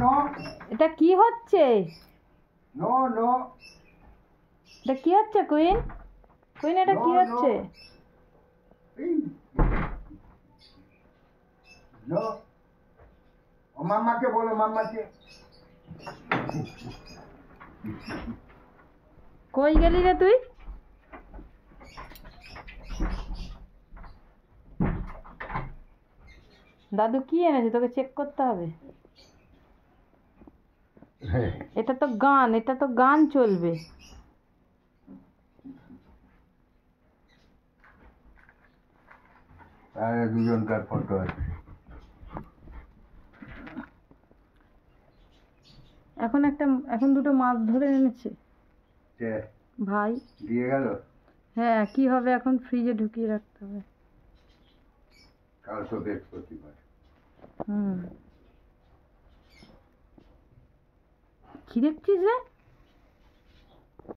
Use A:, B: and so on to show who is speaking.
A: No
B: এটা কি হচ্ছে?
A: নো নো
B: এটা কি হচ্ছে কুইন? কুইন এটা কি হচ্ছে?
A: নো ও মাম্মাকে বলো মাম্মাকে
B: কই গেলি রে তুই? দাদু কি এনেছে তোকে চেক করতে হবে। এটা তো গান, এটা তো গান চলবে।
A: আরে দুজনকার ফটো আছে।
B: এখন দুটো মাছ ধরে এনেছে ভাই।
A: দিয়ে গেল।
B: হ্যাঁ, কি হবে এখন? ফ্রিজে ঢুকিয়ে রাখতে হবে।
A: কাল তো বৃহস্পতিবার।
B: কি দেখছিস রে?